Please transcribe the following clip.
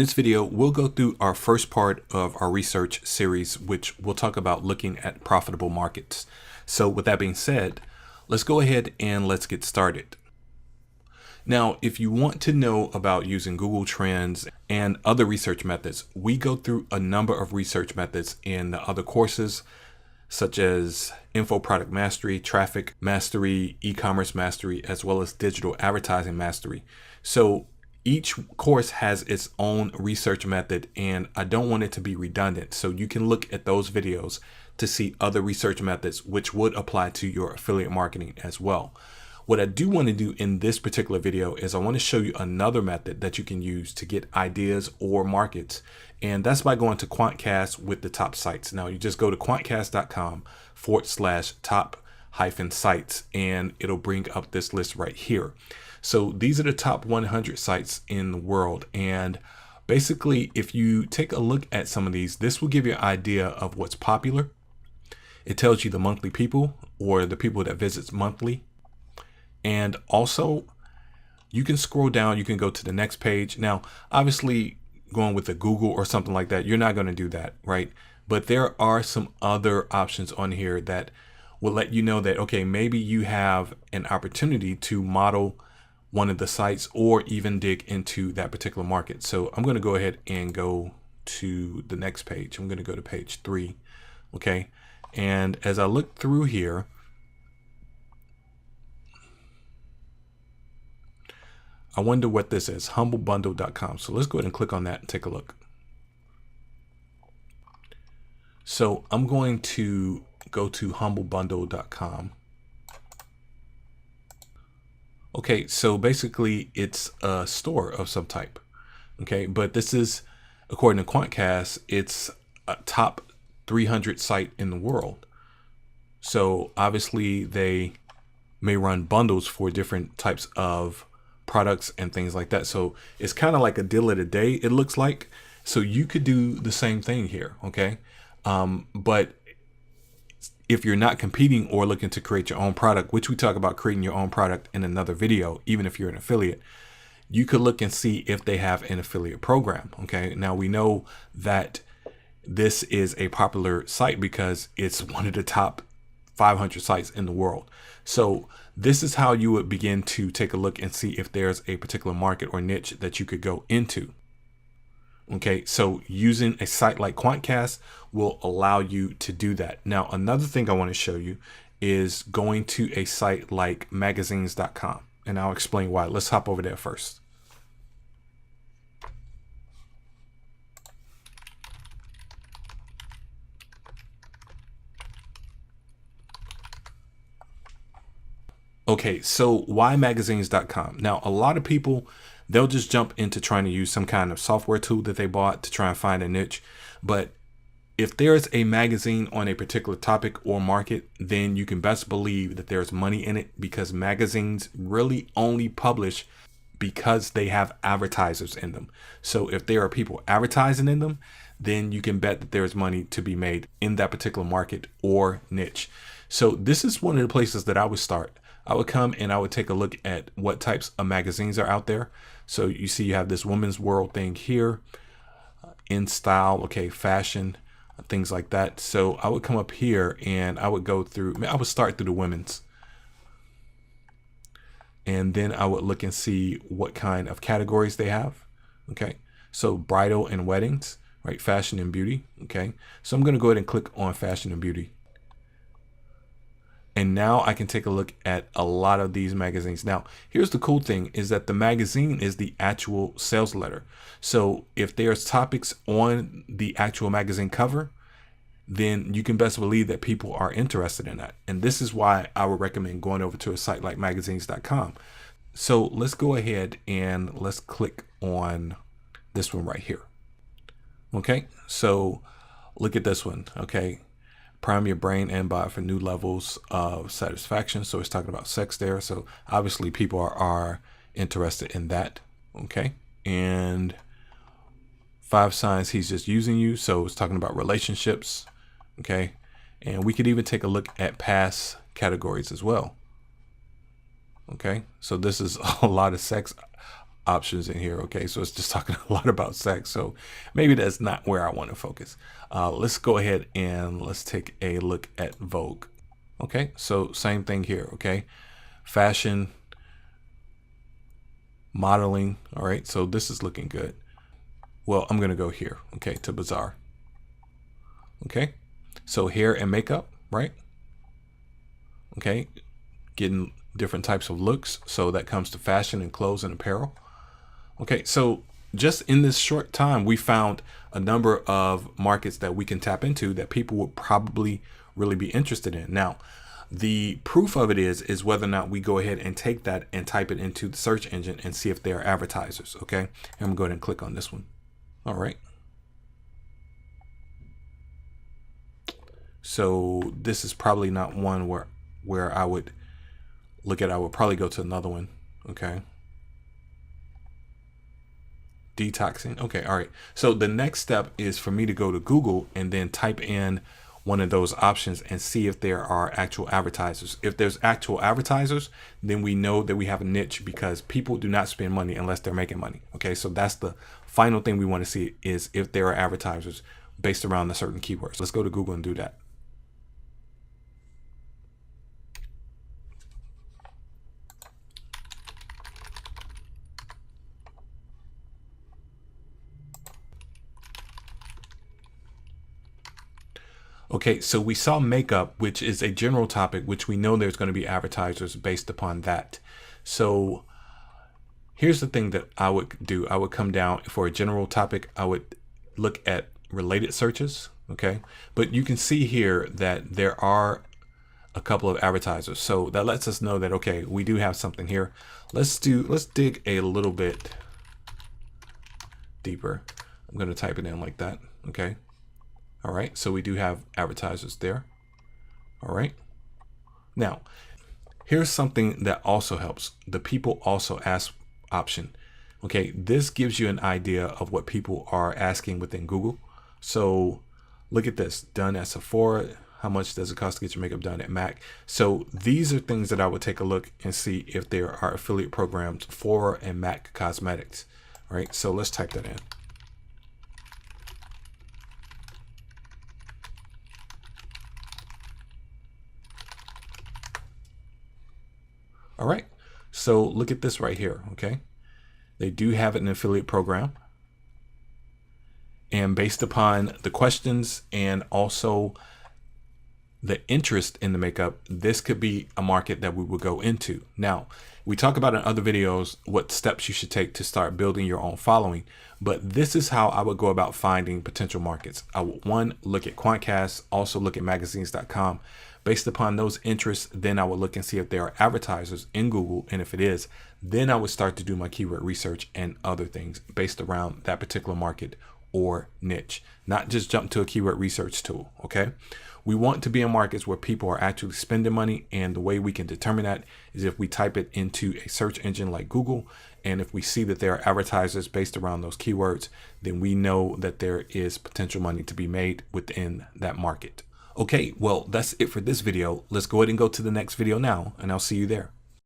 this video, we'll go through our first part of our research series, which we'll talk about looking at profitable markets. So with that being said, let's go ahead and let's get started. Now, if you want to know about using Google Trends and other research methods, we go through a number of research methods in the other courses, such as Info Product Mastery, Traffic Mastery, E-commerce Mastery, as well as Digital Advertising Mastery. So each course has its own research method, and I don't want it to be redundant. So you can look at those videos to see other research methods which would apply to your affiliate marketing as well. What I do want to do in this particular video is I want to show you another method that you can use to get ideas or markets. And that's by going to Quantcast with the top sites. Now you just go to quantcast.com/top-sites, and it'll bring up this list right here. So these are the top 100 sites in the world. And basically, if you take a look at some of these, this will give you an idea of what's popular. It tells you the monthly people or the people that visits monthly. And also you can scroll down, you can go to the next page. Now, obviously going with the Google or something like that, you're not going to do that, right? But there are some other options on here that will let you know that, okay, maybe you have an opportunity to model one of the sites or even dig into that particular market. So I'm going to go ahead and go to the next page. I'm going to go to page 3. Okay. And as I look through here, I wonder what this is, humblebundle.com. So let's go ahead and click on that and take a look. So I'm going to go to humblebundle.com. Okay, so basically it's a store of some type. Okay, but this is, according to Quantcast, it's a top 300 site in the world. So obviously they may run bundles for different types of products and things like that. So it's kind of like a deal of the day, it looks like. So you could do the same thing here. Okay, but if you're not competing or looking to create your own product, which we talk about creating your own product in another video, even if you're an affiliate, you could look and see if they have an affiliate program. Okay, now we know that this is a popular site because it's one of the top 500 sites in the world. So this is how you would begin to take a look and see if there's a particular market or niche that you could go into. Okay, so using a site like Quantcast will allow you to do that. Now, another thing I want to show you is going to a site like magazines.com, and I'll explain why. Let's hop over there first. Okay, so why magazines.com? Now, a lot of people, they'll just jump into trying to use some kind of software tool that they bought to try and find a niche. But if there's a magazine on a particular topic or market, then you can best believe that there's money in it, because magazines really only publish because they have advertisers in them. So if there are people advertising in them, then you can bet that there's money to be made in that particular market or niche. So this is one of the places that I would start. I would come and I would take a look at what types of magazines are out there. So you see you have this Women's World thing here, in style, okay, fashion, things like that. So I would come up here and I would go through, I would start through the women's. And then I would look and see what kind of categories they have. Okay, so bridal and weddings, right? Fashion and beauty. Okay, so I'm going to go ahead and click on fashion and beauty. And now I can take a look at a lot of these magazines. Now, here's the cool thing is that the magazine is the actual sales letter. So if there's topics on the actual magazine cover, then you can best believe that people are interested in that. And this is why I would recommend going over to a site like magazines.com. So let's go ahead and let's click on this one right here. Okay, so look at this one. Okay. Prime your brain and body for new levels of satisfaction. So it's talking about sex there. So obviously people are interested in that. Okay. And 5 signs he's just using you. So it's talking about relationships. Okay. And we could even take a look at past categories as well. Okay. So this is a lot of sex. options in here. Okay, so it's just talking a lot about sex. So maybe that's not where I want to focus. Let's go ahead and let's take a look at Vogue. Okay, so same thing here. Okay, fashion, modeling. All right, so this is looking good. Well, I'm gonna go here. Okay, to Bazaar. Okay, so hair and makeup, right? Okay, getting different types of looks. So that comes to fashion and clothes and apparel. Okay, so just in this short time, we found a number of markets that we can tap into that people would probably really be interested in. Now, the proof of it is whether or not we go ahead and take that and type it into the search engine and see if they are advertisers. Okay, and I'm gonna go ahead and click on this one. All right. So this is probably not one where I would look at. I would probably go to another one. Okay. Detoxing. Okay. All right. So the next step is for me to go to Google and then type in one of those options and see if there are actual advertisers. If there's actual advertisers, then we know that we have a niche, because people do not spend money unless they're making money. Okay. So that's the final thing we want to see, is if there are advertisers based around a certain keywords. Let's go to Google and do that. Okay, so we saw makeup, which is a general topic, which we know there's going to be advertisers based upon that. So here's the thing that I would do. I would come down for a general topic. I would look at related searches. Okay, but you can see here that there are a couple of advertisers. So that lets us know that, okay, we do have something here. Let's dig a little bit deeper. I'm going to type it in like that. Okay. All right, so we do have advertisers there. All right. Now, here's something that also helps. The people also ask option. Okay, this gives you an idea of what people are asking within Google. So look at this, done at Sephora. How much does it cost to get your makeup done at MAC? So these are things that I would take a look and see if there are affiliate programs for and MAC Cosmetics. All right, so let's type that in. All right, so look at this right here, okay? They do have an affiliate program. And based upon the questions and also the interest in the makeup, this could be a market that we would go into. Now, we talk about in other videos what steps you should take to start building your own following, but this is how I would go about finding potential markets. I would, one, look at Quantcast, also look at magazines.com. Based upon those interests, then I would look and see if there are advertisers in Google, and if it is, then I would start to do my keyword research and other things based around that particular market or niche, not just jump to a keyword research tool. Okay, we want to be in markets where people are actually spending money, and the way we can determine that is if we type it into a search engine like Google, and if we see that there are advertisers based around those keywords, then we know that there is potential money to be made within that market. Okay, well, that's it for this video. Let's go ahead and go to the next video now, and I'll see you there.